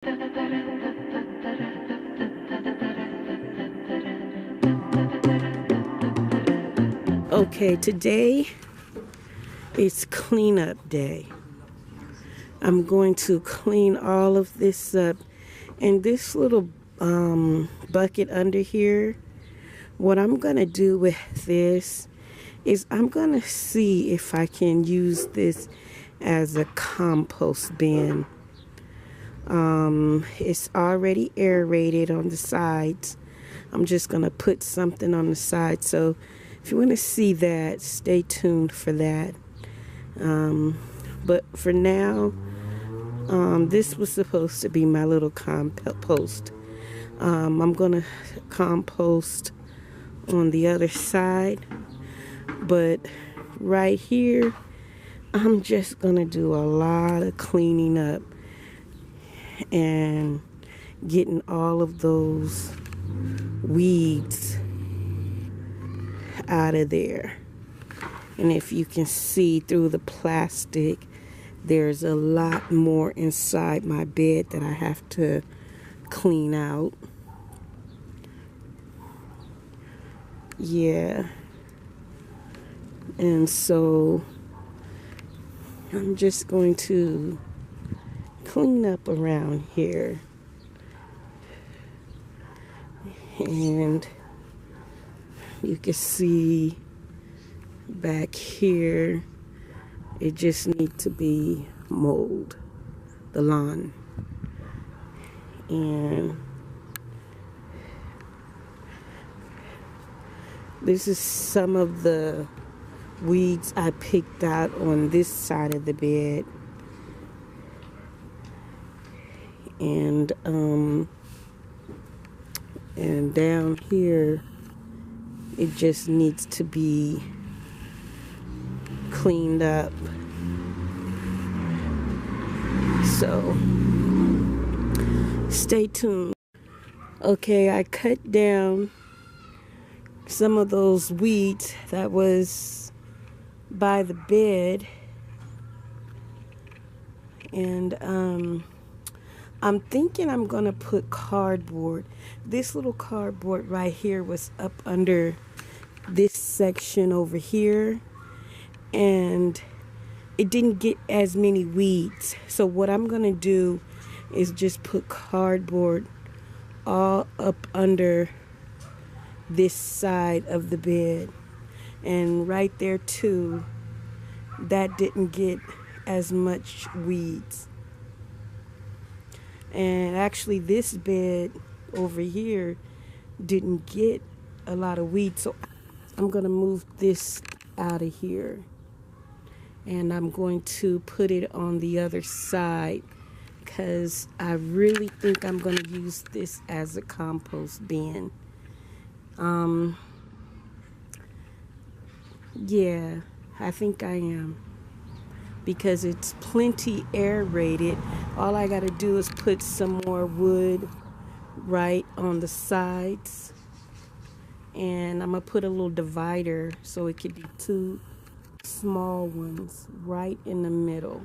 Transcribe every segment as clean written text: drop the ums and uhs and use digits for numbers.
Okay, today is cleanup day. I'm going to clean all of this up. And this little bucket under here, what I'm going to do with this is I'm going to see if I can use this as a compost bin. It's already aerated on the sides. I'm just going to put something on the side. So if you want to see that, stay tuned for that. But for now, this was supposed to be my little compost. I'm going to compost on the other side. But right here, I'm just going to do a lot of cleaning up and getting all of those weeds out of there. And if you can see through the plastic, there's a lot more inside my bed that I have to clean out. Yeah. And so I'm just going to clean up around here. And you can see back here, it just needs to be mowed, the lawn. And this is some of the weeds I picked out on this side of the bed. And down here, it just needs to be cleaned up. So stay tuned. Okay, I cut down some of those weeds that was by the bed, and I'm thinking I'm gonna put cardboard. This little cardboard right here was up under this section over here, and it didn't get as many weeds. So what I'm gonna do is just put cardboard all up under this side of the bed, and right there too, that didn't get as much weeds. And actually this bed over here didn't get a lot of weeds, so I'm gonna move this out of here, and I'm going to put it on the other side because I really think I'm gonna use this as a compost bin. Yeah, I think I am, because it's plenty aerated. All I gotta do is put some more wood right on the sides, and I'm gonna put a little divider so it could be two small ones right in the middle.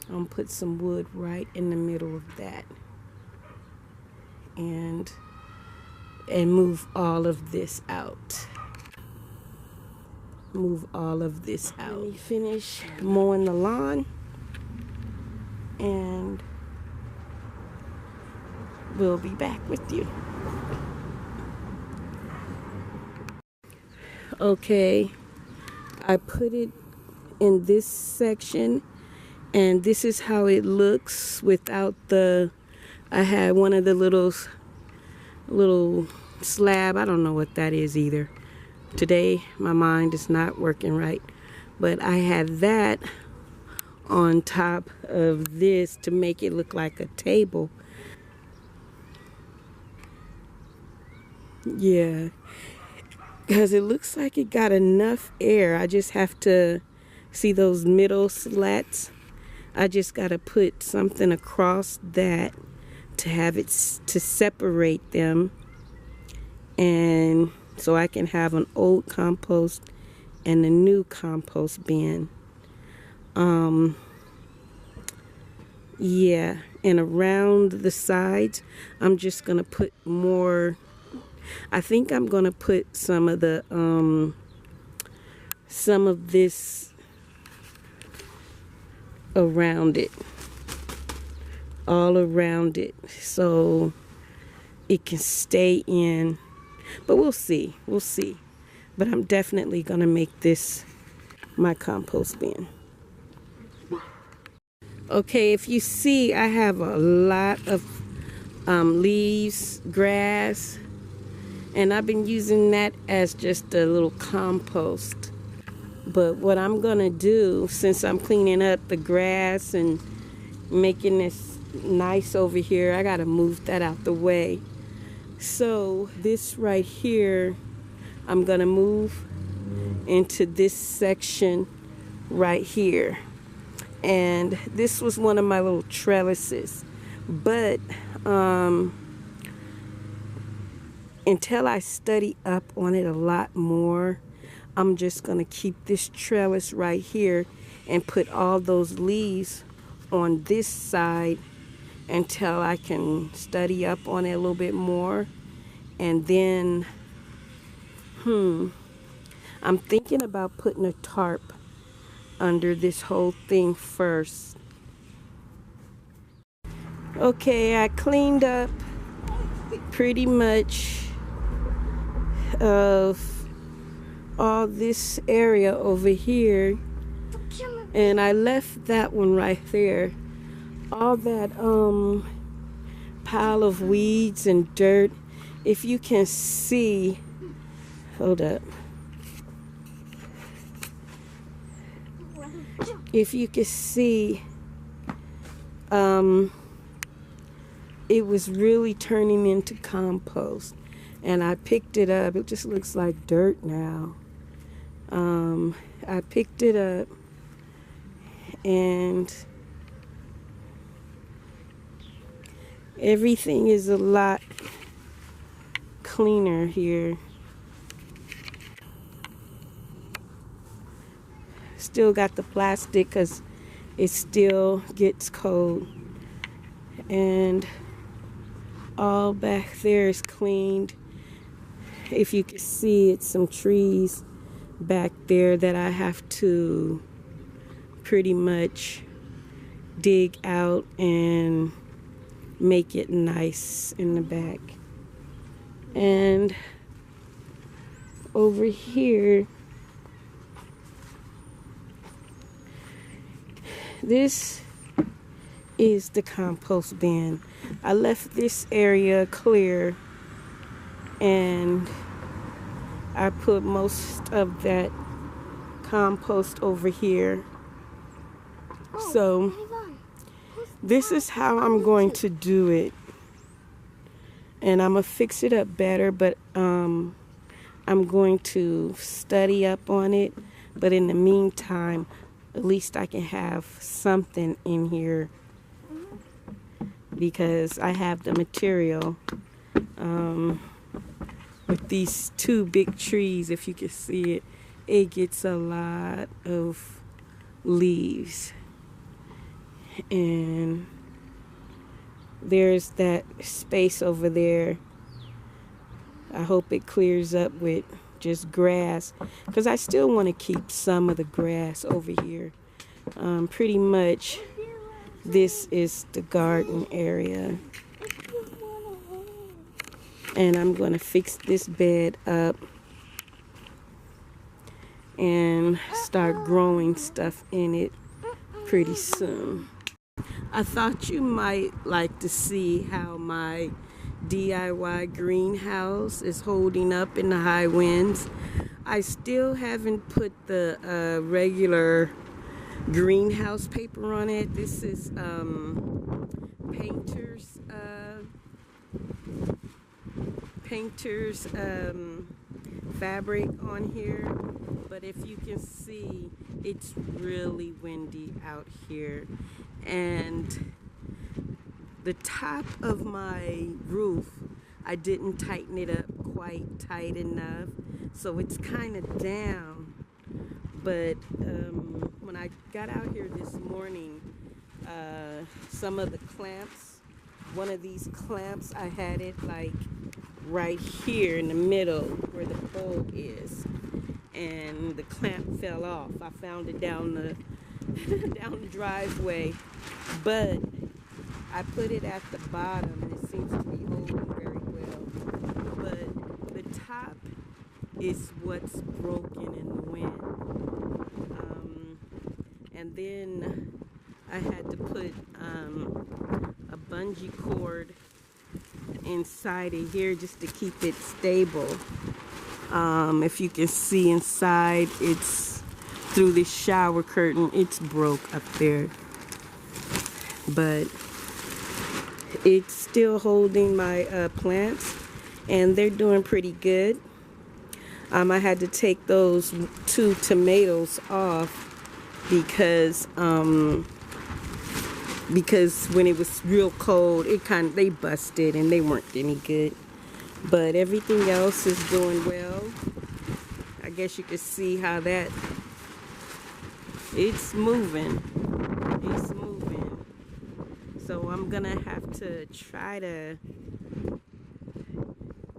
I'm gonna put some wood right in the middle of that, and move all of this out. Move all of this out. Let me finish mowing the lawn, and we'll be back with you. Okay, I put it in this section, and this is how it looks without the, I had one of the little slab, I don't know what that is either. Today my mind is not working right, but I had that on top of this to make it look like a table. Yeah, because it looks like it got enough air. I just have to see those middle slats. I just got to put something across that to have it to separate them, and so I can have an old compost and a new compost bin. Yeah, and around the sides, I'm just going to put more. I think I'm going to put some of this around it, all around it, so it can stay in. But we'll see. But I'm definitely going to make this my compost bin. Okay, if you see, I have a lot of leaves, grass, and I've been using that as just a little compost. But what I'm going to do, since I'm cleaning up the grass and making this nice over here, I got to move that out the way. So this right here, I'm going to move into this section right here. And this was one of my little trellises. But until I study up on it a lot more, I'm just going to keep this trellis right here and put all those leaves on this side until I can study up on it a little bit more. And then, I'm thinking about putting a tarp under this whole thing first. Okay, I cleaned up pretty much of all this area over here, and I left that one right there. All that pile of weeds and dirt, if you can see, hold up, if you can see, it was really turning into compost, and I picked it up. It just looks like dirt now. I picked it up, and everything is a lot cleaner here. Still got the plastic because it still gets cold, and all back there is cleaned. If you can see, it's some trees back there that I have to pretty much dig out and make it nice in the back. And over here, this is the compost bin. I left this area clear, and I put most of that compost over here. So this is how I'm going to do it, and I'm gonna fix it up better, but I'm going to study up on it. But in the meantime, at least I can have something in here, because I have the material. With these two big trees, if you can see it, it gets a lot of leaves. And there's that space over there. I hope it clears up with just grass, because I still want to keep some of the grass over here. Pretty much this is the garden area, and I'm going to fix this bed up and start growing stuff in it pretty soon. I thought you might like to see how my DIY greenhouse is holding up in the high winds. I still haven't put the regular greenhouse paper on it. This is painter's fabric on here, but if you can see, it's really windy out here, and the top of my roof, I didn't tighten it up quite tight enough, so it's kind of down. But when I got out here this morning, some of the clamps. One of these clamps, I had it like right here in the middle where the pole is, and the clamp fell off. I found it down the down the driveway, but I put it at the bottom and it seems to be holding very well. But the top is what's broken in the wind. And then I had to put a bungee cord inside of here just to keep it stable. If you can see inside, it's through this shower curtain. It's broke up there, but it's still holding my plants, and they're doing pretty good. I had to take those 2 tomatoes off because when it was real cold, they busted and they weren't any good. But everything else is doing well. I guess you can see how that it's moving. It's moving. So I'm gonna have to try to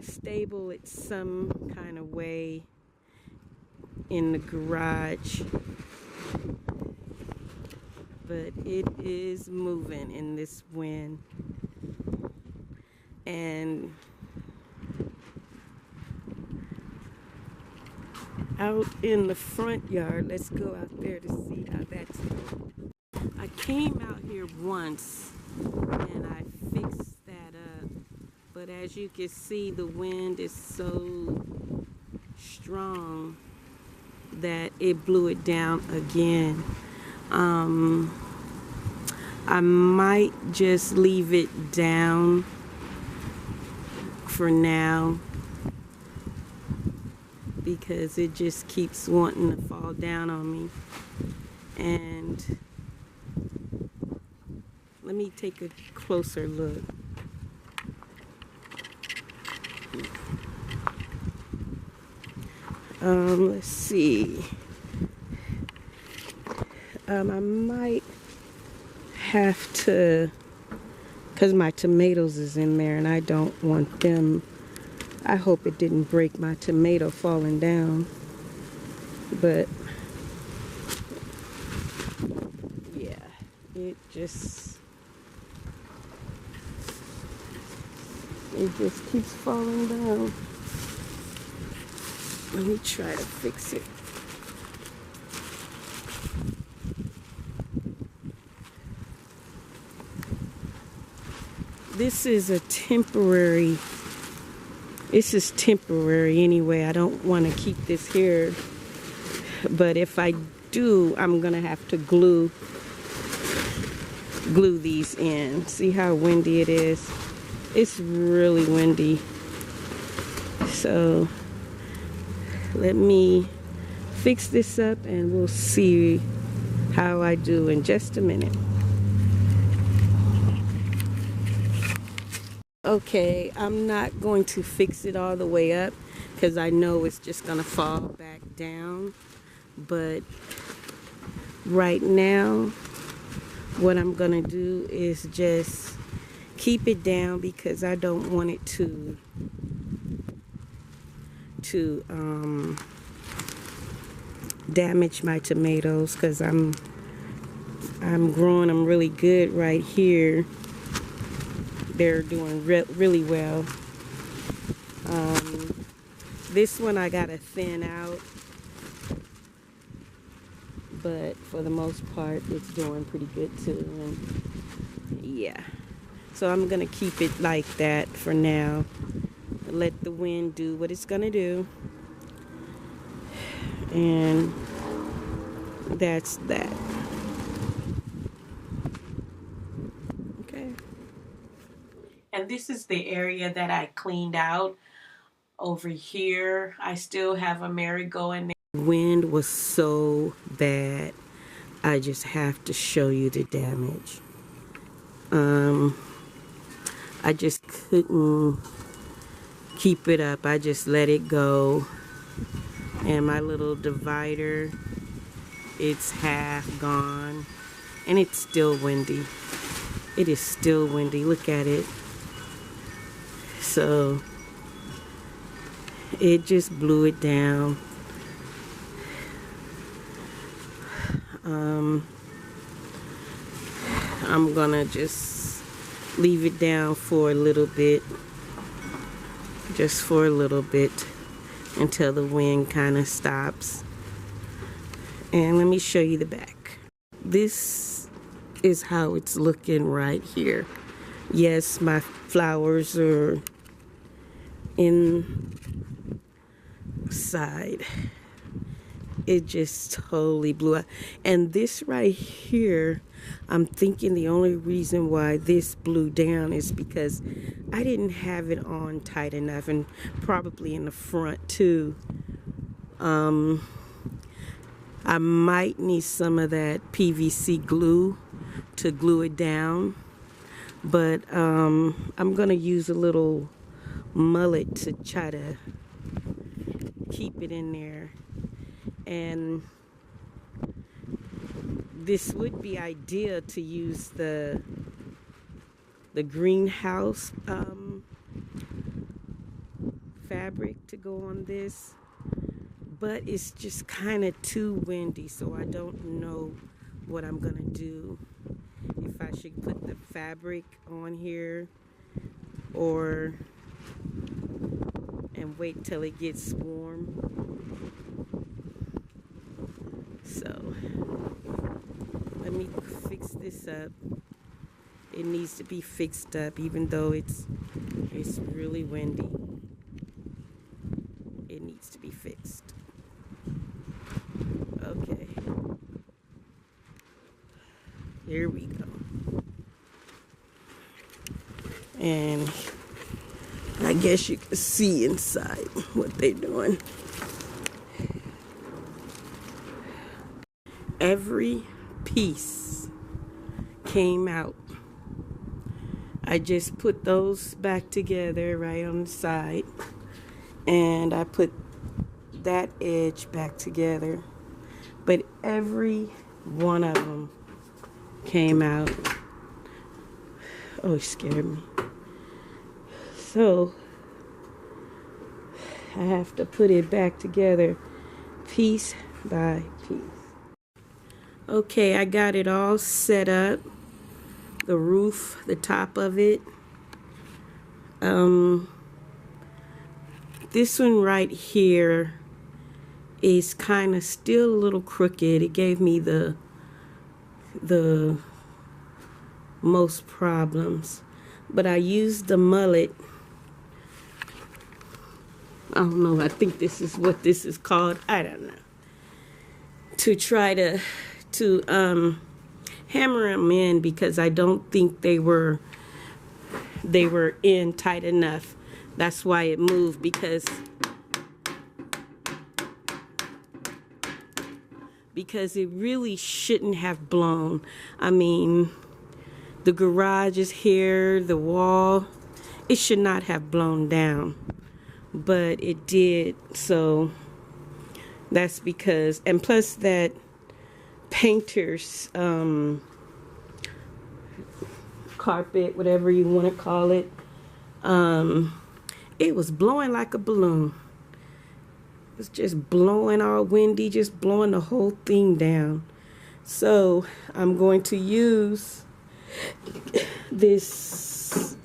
stable it some kind of way in the garage. But it is moving in this wind. And out in the front yard, let's go out there to see how that's going. I came out here once and I fixed that up, but as you can see, the wind is so strong that it blew it down again. I might just leave it down for now because it just keeps wanting to fall down on me. And let me take a closer look. Let's see. I might have to, because my tomatoes is in there and I don't want them. I hope it didn't break my tomato falling down. But yeah, it just keeps falling down. Let me try to fix it. This is temporary anyway. I don't want to keep this here. But if I do, I'm going to have to glue these in. See how windy it is? It's really windy. So let me fix this up and we'll see how I do in just a minute. Okay, I'm not going to fix it all the way up because I know it's just going to fall back down. But right now, what I'm going to do is just keep it down because I don't want it to damage my tomatoes, because I'm growing them really good right here. They're doing really well. This one I gotta thin out, but for the most part it's doing pretty good too. And yeah, so I'm gonna keep it like that for now. Let the wind do what it's gonna do, and that's that. Okay. And this is the area that I cleaned out. Over here, I still have a marigold in there. The wind was so bad. I just have to show you the damage. I just couldn't keep it up. I just let it go. And my little divider, it's half gone. And it's still windy. It is still windy. Look at it. So it just blew it down. I'm gonna just leave it down for a little bit, just for a little bit, until the wind kind of stops. And let me show you the back. This is how it's looking right here. Yes, my flowers are inside. It just totally blew out. And this right here, I'm thinking the only reason why this blew down is because I didn't have it on tight enough, and probably in the front too. I might need some of that PVC glue to glue it down, but I'm gonna use a little mullet to try to keep it in there. And this would be ideal to use the greenhouse fabric to go on this, but it's just kind of too windy, so I don't know what I'm gonna do, if I should put the fabric on here or and wait till it gets warm. So let me fix this up. It needs to be fixed up, even though it's really windy. It needs to be fixed. Okay. Here we go. And I guess you can see inside what they're doing. Every piece came out. I just put those back together right on the side, and I put that edge back together, but every one of them came out. Oh, it scared me. So I have to put it back together piece by piece. Okay, I got it all set up. The roof, the top of it. This one right here is kind of still a little crooked. It gave me the most problems. But I used the mullet. I don't know, I think this is what this is called. I don't know. To try to hammer them in, because I don't think they were in tight enough. That's why it moved, because it really shouldn't have blown. I mean, the garage is here, the wall, it should not have blown down, but it did. So that's because, and plus that painter's carpet, whatever you want to call it, it was blowing like a balloon. It was just blowing all windy, just blowing the whole thing down. So I'm going to use this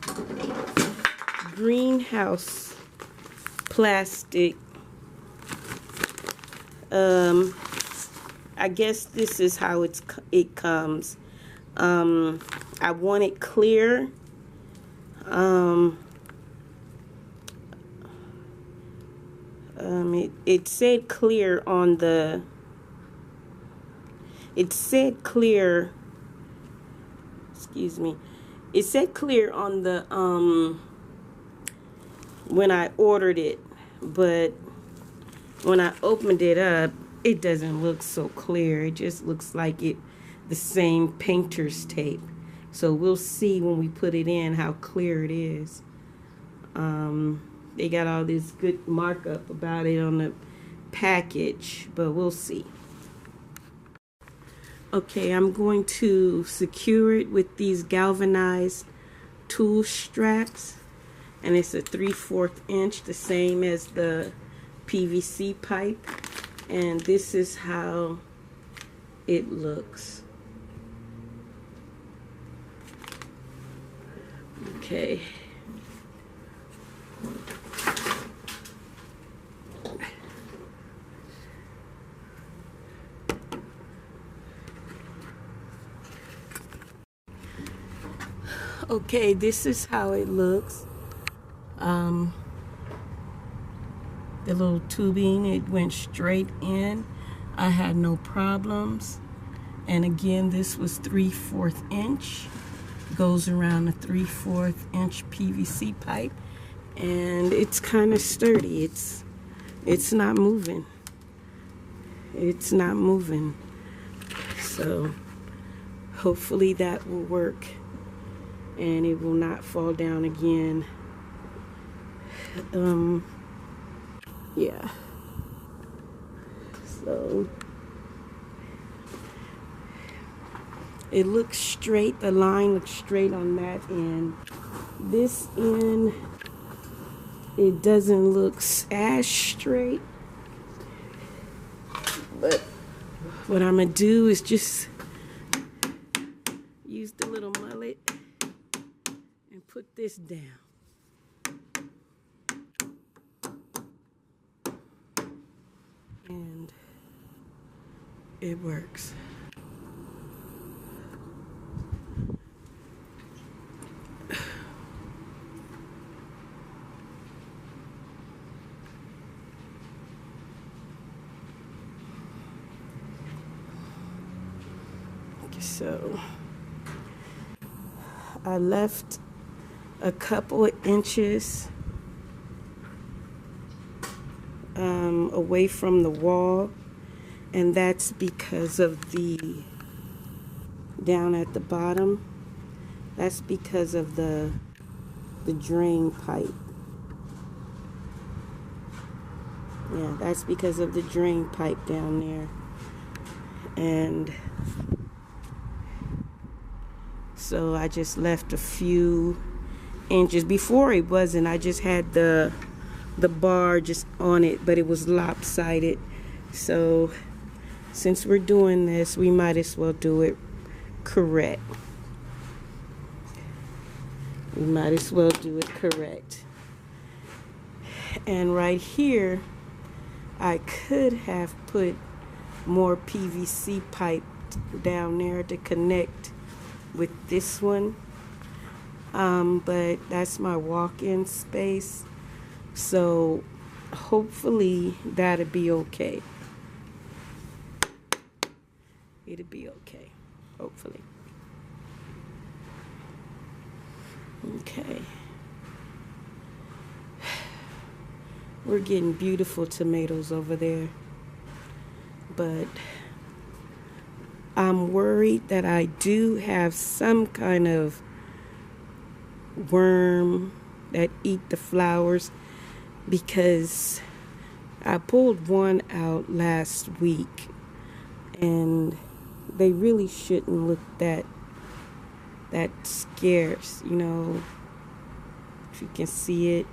greenhouse plastic. I guess this is how it comes. I want it clear. It said clear on the. It said clear. Excuse me. It said clear on the when I ordered it, but when I opened it up, it doesn't look so clear. It just looks like the same painter's tape. So we'll see when we put it in how clear it is. They got all this good markup about it on the package, but we'll see. Okay, I'm going to secure it with these galvanized tool straps, and it's a 3/4 inch, the same as the PVC pipe, and this is how it looks. Okay. Okay, this is how it looks. The little tubing, it went straight in. I had no problems. And again, this was 3/4 inch. Goes around a 3/4 inch PVC pipe. And it's kind of sturdy. It's not moving. It's not moving. So hopefully that will work. And it will not fall down again. Yeah. So it looks straight. The line looks straight on that end. This end, it doesn't look as straight. But what I'm gonna do is just use the little mullet and put this down. And it works. So I left a couple of inches away from the wall, and that's because of the down at the bottom, that's because of the drain pipe. Yeah, that's because of the drain pipe down there. And so I just left a few inches. Before it wasn't, I just had the bar just on it, but it was lopsided. So since we're doing this, we might as well do it correct. We might as well do it correct. And right here, I could have put more PVC pipe down there to connect with this one, but that's my walk-in space, so hopefully that'll be okay. It'll be okay, hopefully. Okay. We're getting beautiful tomatoes over there, but I'm worried that I do have some kind of worm that eat the flowers, because I pulled one out last week and they really shouldn't look that scarce, you know, if you can see it.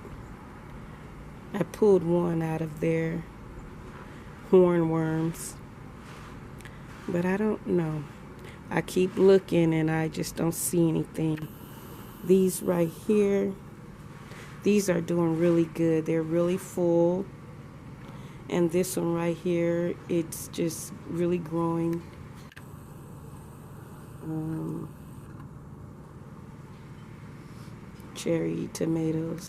I pulled one out of there, hornworms. But I don't know. I keep looking and I just don't see anything. These right here, these are doing really good. They're really full. And this one right here, it's just really growing. Cherry tomatoes.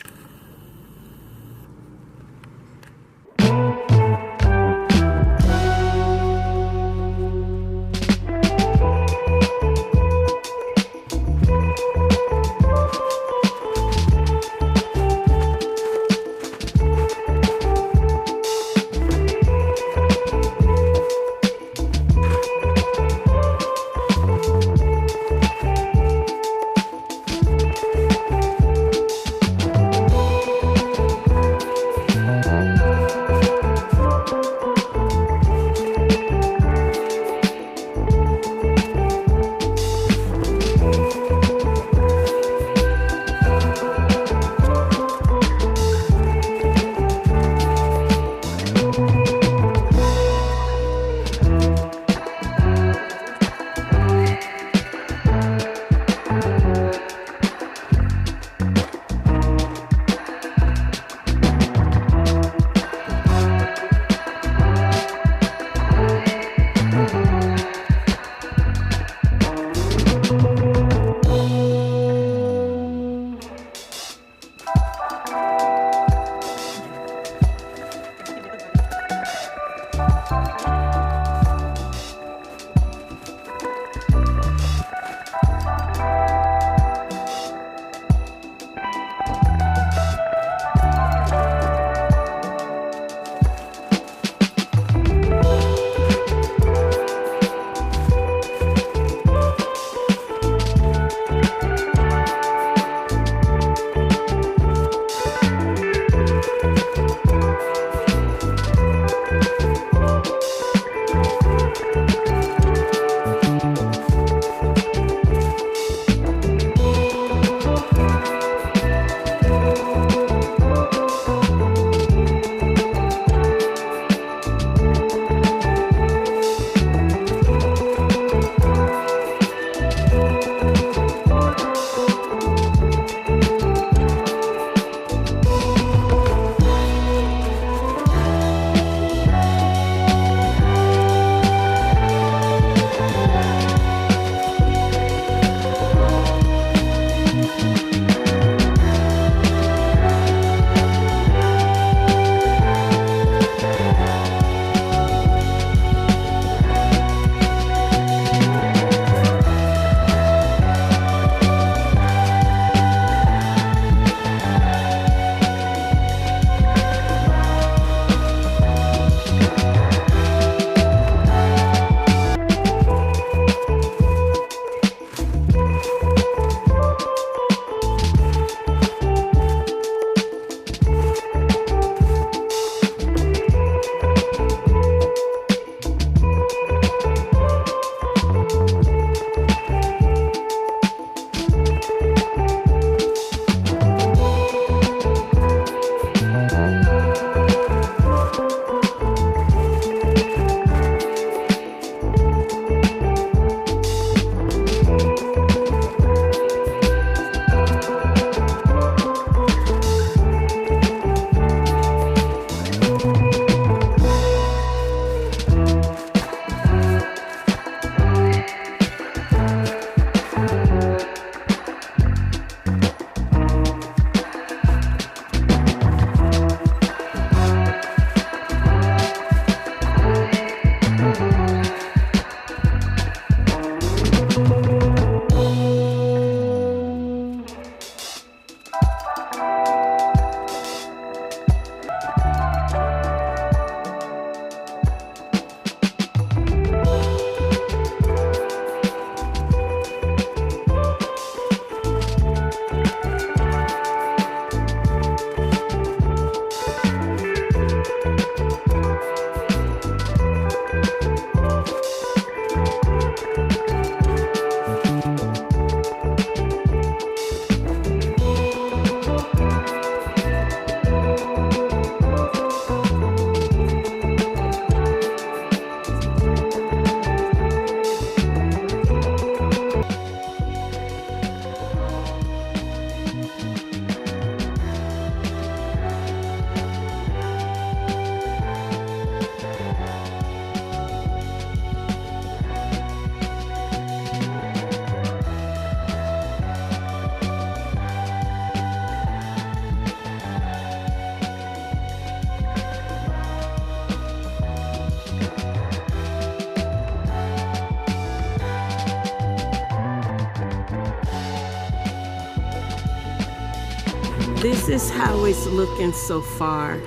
This is how it's looking so far.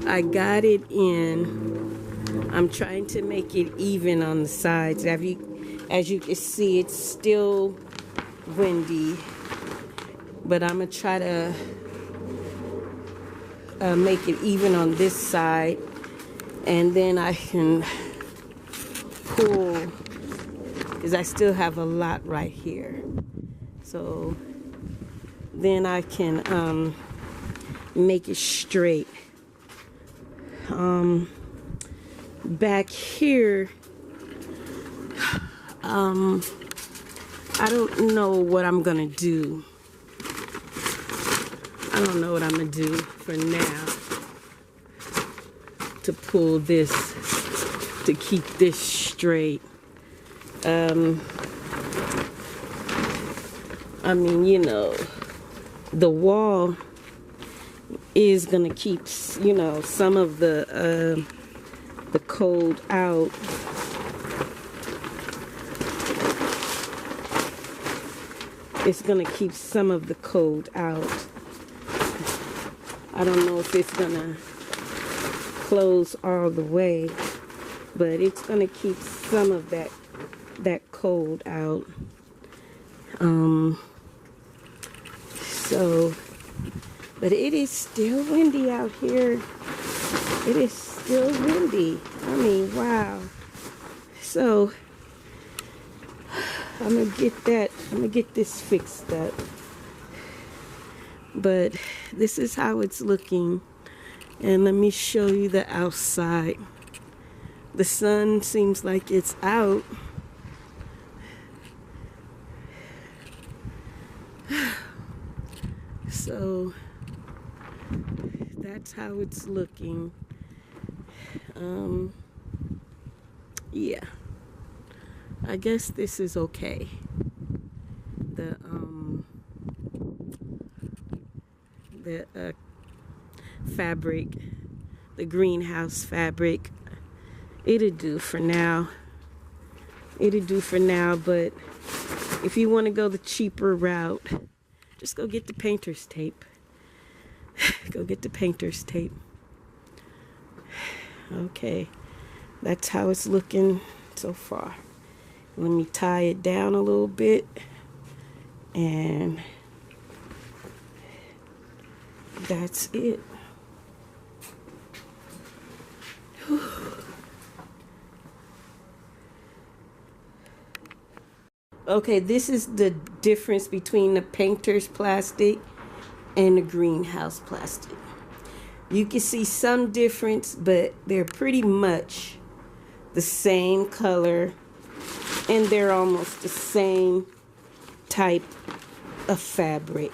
I got it in. I'm trying to make it even on the sides. As you can see, it's still windy, but I'm gonna try to make it even on this side, and then I can pull, because I still have a lot right here. So then I can make it straight. Back here, I don't know what I'm gonna do. I don't know what I'm gonna do for now to pull this, to keep this straight. I mean, you know, the wall is gonna keep, you know, some of the cold out. It's gonna keep some of the cold out. I don't know if it's gonna close all the way, but it's gonna keep some of that cold out. So, but it is still windy out here. It is still windy. I mean, wow. So I'm gonna get this fixed up. But this is how it's looking. And let me show you the outside. The sun seems like it's out. So that's how it's looking. Yeah, I guess this is okay. The fabric, the greenhouse fabric, it'll do for now. It'll do for now, but if you want to go the cheaper route, just go get the painter's tape. Go get the painter's tape. Okay, that's how it's looking so far. Let me tie it down a little bit, and that's it. Okay, this is the difference between the painter's plastic and the greenhouse plastic. You can see some difference, but they're pretty much the same color, and they're almost the same type of fabric.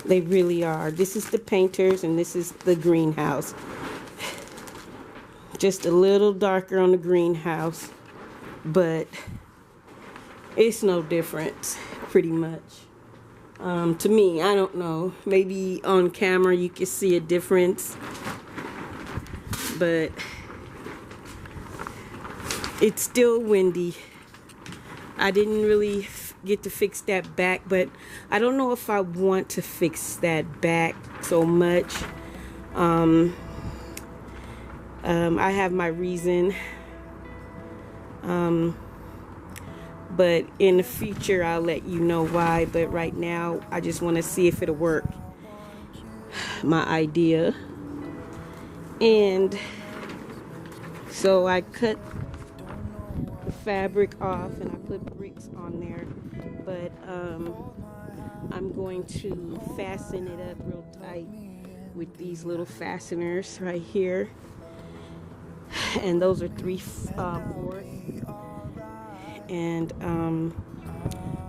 They really are. This is the painter's and this is the greenhouse. Just a little darker on the greenhouse, but it's no difference, pretty much. To me, I don't know. Maybe on camera you can see a difference, but it's still windy. I didn't really get to fix that back, but I don't know if I want to fix that back so much. I have my reason. But in the future, I'll let you know why. But right now, I just want to see if it'll work. My idea. And so I cut the fabric off and I put bricks on there. But I'm going to fasten it up real tight with these little fasteners right here. And those are 3/4. And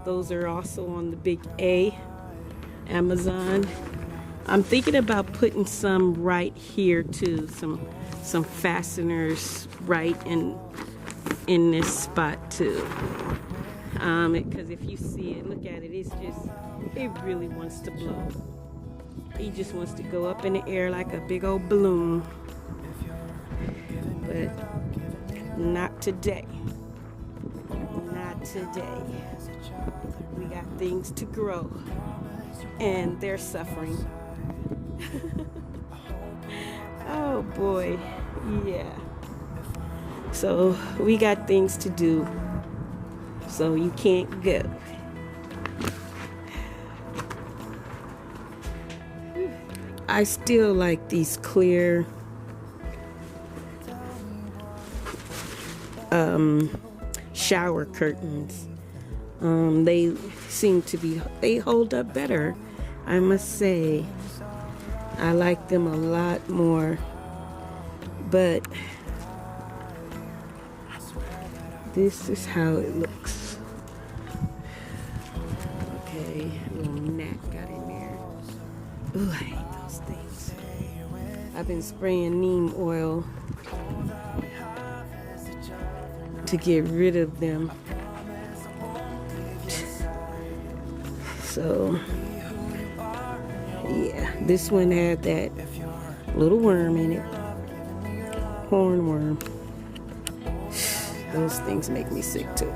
those are also on the big A, Amazon. I'm thinking about putting some right here too, some fasteners right in this spot too. Because if you see it, look at it, it really wants to blow. He just wants to go up in the air like a big old balloon. But not today. Not today. We got things to grow, and they're suffering. Oh boy, yeah. So we got things to do, so you can't go. I still like these clear shower curtains. They seem to be, they hold up better, I must say. I like them a lot more, but this is how it looks. Okay, a little gnat got in there. Ooh, I hate those things. I've been spraying neem oil to get rid of them. So, yeah, this one had that little worm in it. Hornworm. Those things make me sick too.